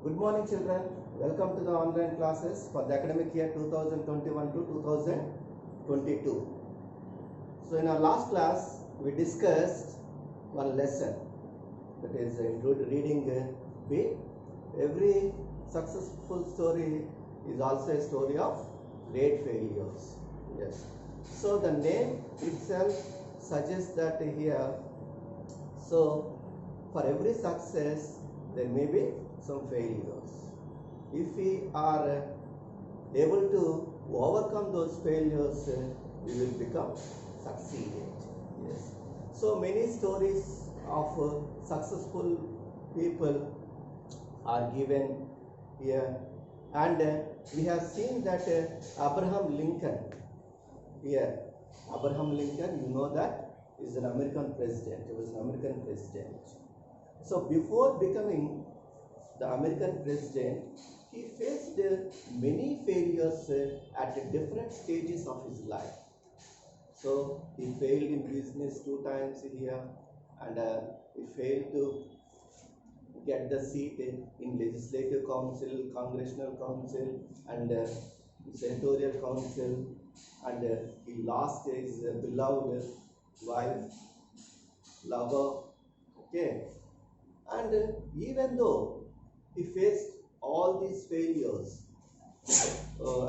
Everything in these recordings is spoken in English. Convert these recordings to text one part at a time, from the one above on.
Good morning, children. Welcome to the online classes for the academic year 2021 to 2022. So in our last class, we discussed one lesson, that is include reading B. Every successful story is also a story of great failures. Yes. So the name itself suggests that here, so for every success there may be some failures. If we are able to overcome those failures, we will become succeeded. Yes. So many stories of successful people are given here, and we have seen that Abraham Lincoln here. Abraham Lincoln, you know that, is an American president. He was an American president. So before becoming the American president, he faced many failures at different stages of his life. So he failed in business 2 times here, and he failed to get the seat in legislative council, congressional council, and senatorial council, and he lost his beloved wife, lover. Okay, and even though he faced all these failures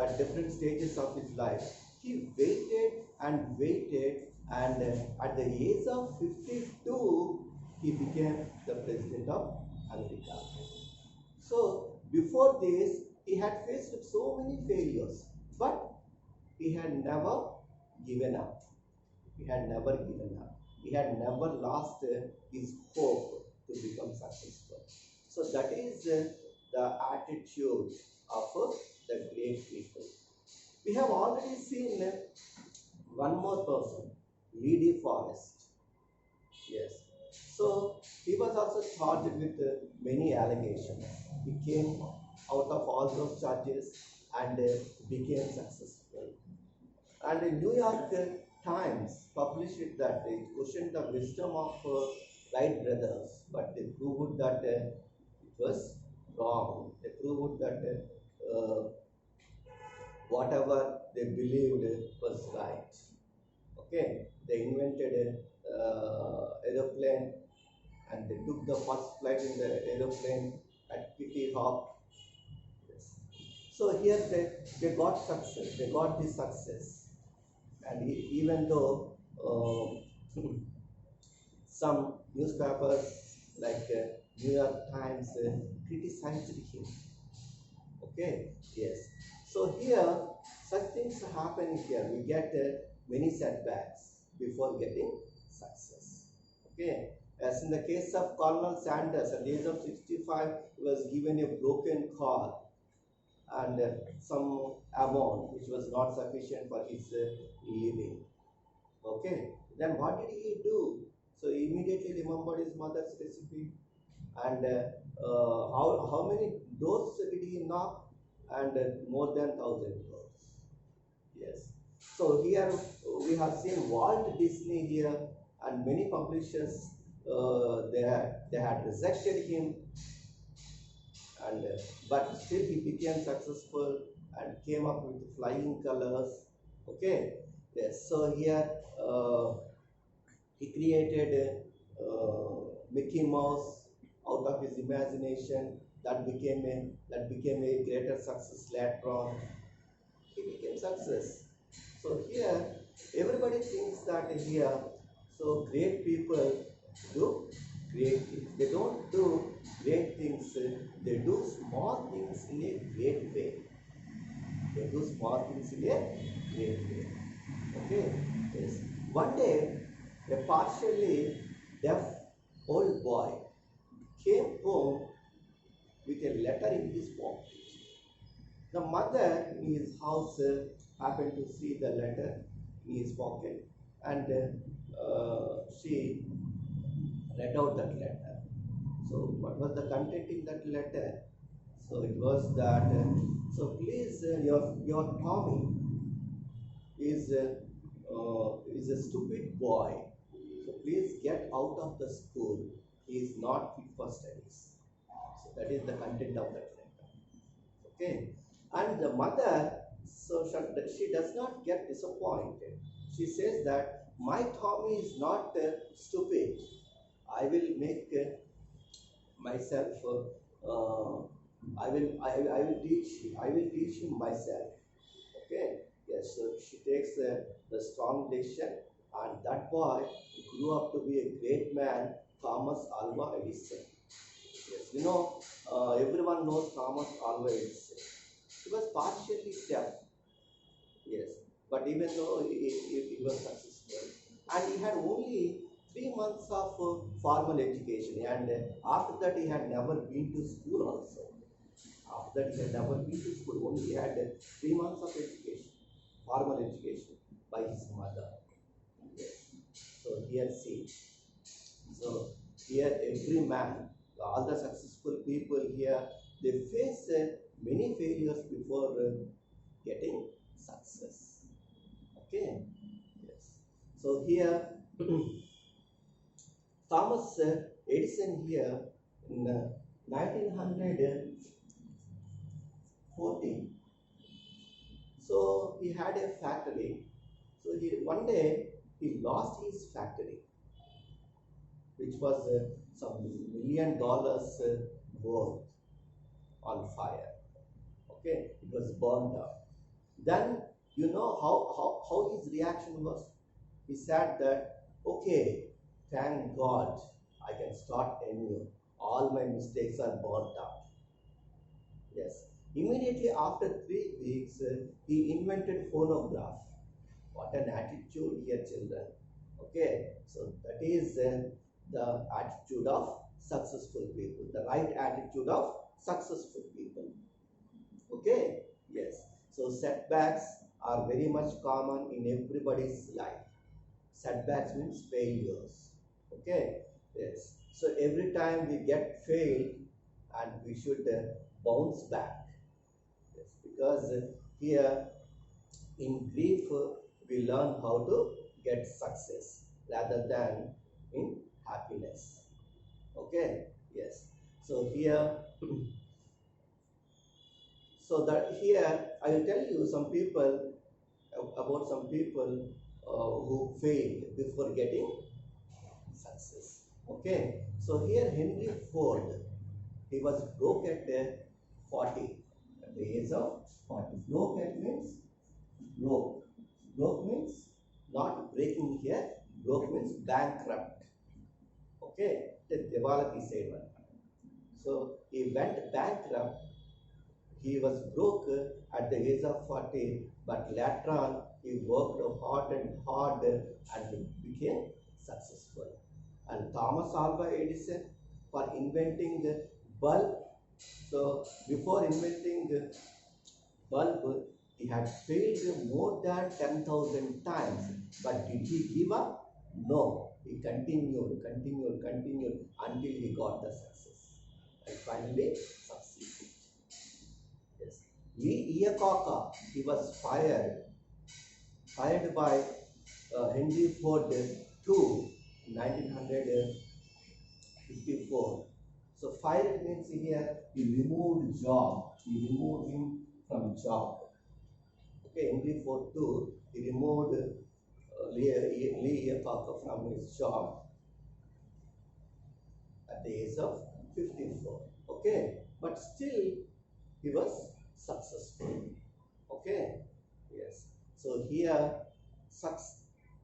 at different stages of his life, he waited and waited, and at the age of 52, he became the president of America. So before this, he had faced so many failures, but he had never given up. He had never given up. He had never lost his hope to become successful. So that is the attitude of the great people. We have already seen one more person, Lady Forrest. Yes. So he was also charged with many allegations. He came out of all those charges and became successful. And the New York Times published that it questioned the wisdom of Wright brothers, but they proved that it was wrong. They proved that whatever they believed was right. Okay, they invented a aeroplane, and they took the first flight in the aeroplane at Kitty Hawk. Yes. So here they got success. They got this success, and even though some newspapers like New York Times criticized him. Okay, yes. So here, such things happen here. We get many setbacks before getting success. Okay, as in the case of Colonel Sanders, at the age of 65, he was given a broken car and some amount which was not sufficient for his living. Okay, then what did he do? So he immediately remembered his mother's recipe, and how many doors did he knock? And more than 1,000 doors. Yes. So here we have seen Walt Disney here, and many publishers they had rejected him, and but still he became successful and came up with flying colors. Okay. Yes. So here he created Mickey Mouse out of his imagination. That became a greater success later on. He became success. So here everybody thinks that here, so great people do great things. They don't do great things. They do small things in a great way. They do small things in a great way. Okay. Yes. One day, a partially deaf old boy came home with a letter in his pocket. The mother in his house happened to see the letter in his pocket, and she read out that letter. So what was the content in that letter? So it was that, so please, your Tommy is a stupid boy. So please get out of the school. He is not fit for studies. So That is the content of that letter. Okay, and the mother, so she does not get disappointed. She says that my Tommy is not stupid. I will make myself. I will teach him myself. Okay. Yes. So she takes the strong decision, and that boy grew up to be a great man, Thomas Alva Edison. Yes. Everyone knows Thomas Alva Edison. He was partially deaf. Yes. But even though he was successful, and he had only 3 months of formal education, and after that he had never been to school also. After that he had never been to school, only he had 3 months of education, formal education by his mother. Yes. So here see. So here every man, all the successful people here, they face many failures before getting success. Okay. Yes. So here Thomas Edison here in 1914. So he had a factory. So one day he lost his factory, which was some $1 million worth, on fire. Okay, it was burned up. Then you know how his reaction was. He said that, okay, thank God I can start anew. All my mistakes are burnt up. Yes. Immediately after 3 weeks, he invented phonograph. What an attitude here, children. Okay. So that is the attitude of successful people. The right attitude of successful people. Okay. Yes. So setbacks are very much common in everybody's life. Setbacks means failures. Okay. Yes. So every time we get failed, and we should bounce back. Yes. Because here in grief we learn how to get success rather than in happiness. Okay. Yes. So here so that here I will tell you some people about some people who failed before getting success. Okay. So here Henry Ford, he was broke at 40, at the age of 40. Broke at means broke. Broke means not breaking here. Broke means bankrupt. Okay, the Devalaki said one. So he went bankrupt. He was broke at the age of 40, but later on he worked hard and hard and he became successful. And Thomas Alva Edison, for inventing the bulb. So before inventing the bulb, he had failed more than 10,000 times. But did he give up? No. He continued until he got the success. And finally succeeded. Yes. Lee Iacocca, he was fired by Henry Ford too in 1954. So fired means here he removed job. He removed him from job. Okay, Henry Ford too, he removed Lee Iacocca from his job at the age of 54. Okay, but still he was successful. Okay, yes. So here,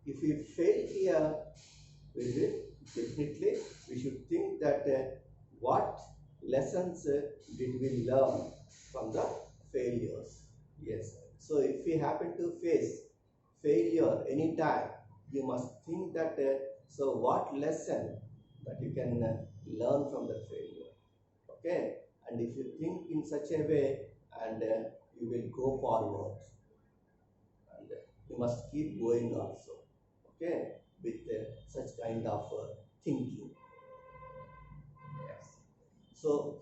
if we fail here, we will definitely we should think that what lessons did we learn from the failures. Yes. So if we happen to face failure anytime, you must think that so what lesson that you can learn from the failure. Okay. And if you think in such a way, and you will go forward, and you must keep going also. Okay, with such kind of thinking. Yes. So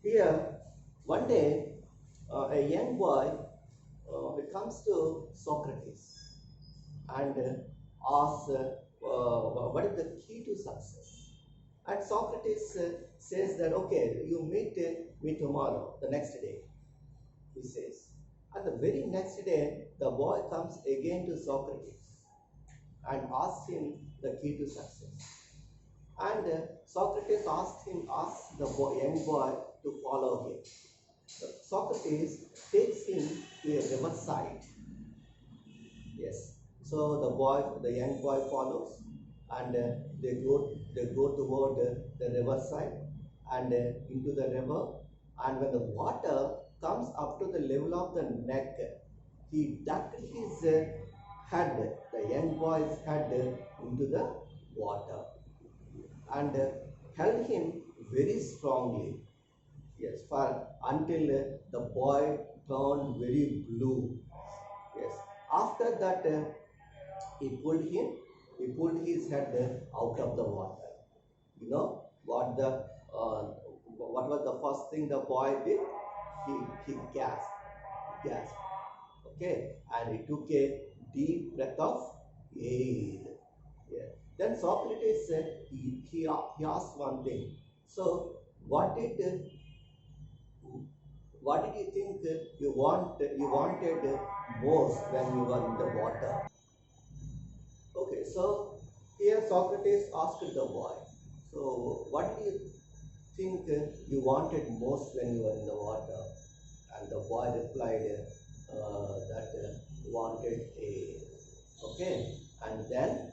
here one day a young boy comes to Socrates and asks what is the key to success. And Socrates says that, okay, you meet me tomorrow, the next day, he says. And the very next day, the boy comes again to Socrates and asks him the key to success. And Socrates asks the young boy to follow him. So Socrates takes him to a riverside. Yes. So the young boy follows, and they go toward the riverside and into the river. And when the water comes up to the level of the neck, he ducked his head, the young boy's head, into the water and held him very strongly. Yes, for until the boy turned very blue. Yes. After that, he pulled him. He pulled his head out of the water. You know what was the first thing the boy did? He gasped. Okay, and he took a deep breath of air. Yeah. Then Socrates said he asked one thing. So what did you think you wanted most when you were in the water? Okay, so here Socrates asked the boy, so what do you think you wanted most when you were in the water? And the boy replied that wanted a, okay. And then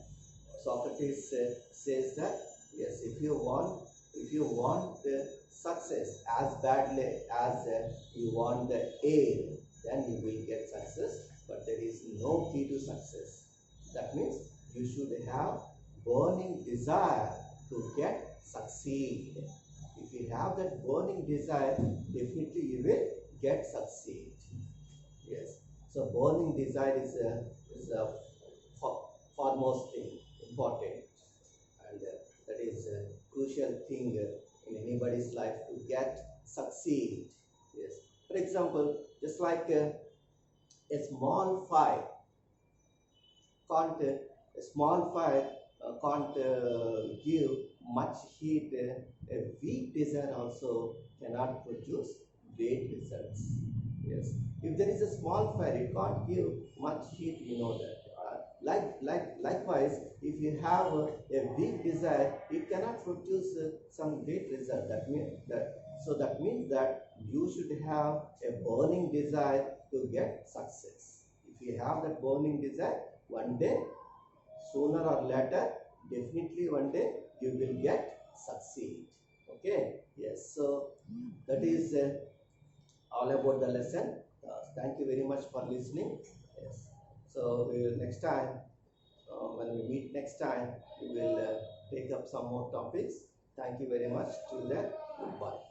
Socrates says that yes, if you want success as badly as you want the air, then you will get success. But there is no key to success. That means you should have burning desire to get succeed. If you have that burning desire, definitely you will get succeed. Yes. So burning desire is a foremost thing, important, and that is a crucial thing in anybody's life to get succeed. Yes. For example, just like a small fire can't a small fire can't give much heat. A weak desire also cannot produce great results. Yes, if there is a small fire, it can't give much heat. You know that. Likewise, if you have a weak desire, it cannot produce some great result. That means that you should have a burning desire to get success. If you have that burning desire, one day, sooner or later, definitely one day you will get succeed. Okay. Yes. So that is all about the lesson. Thank you very much for listening. Yes. So we will next time, when we meet next time, we will take up some more topics. Thank you very much. Till then, goodbye.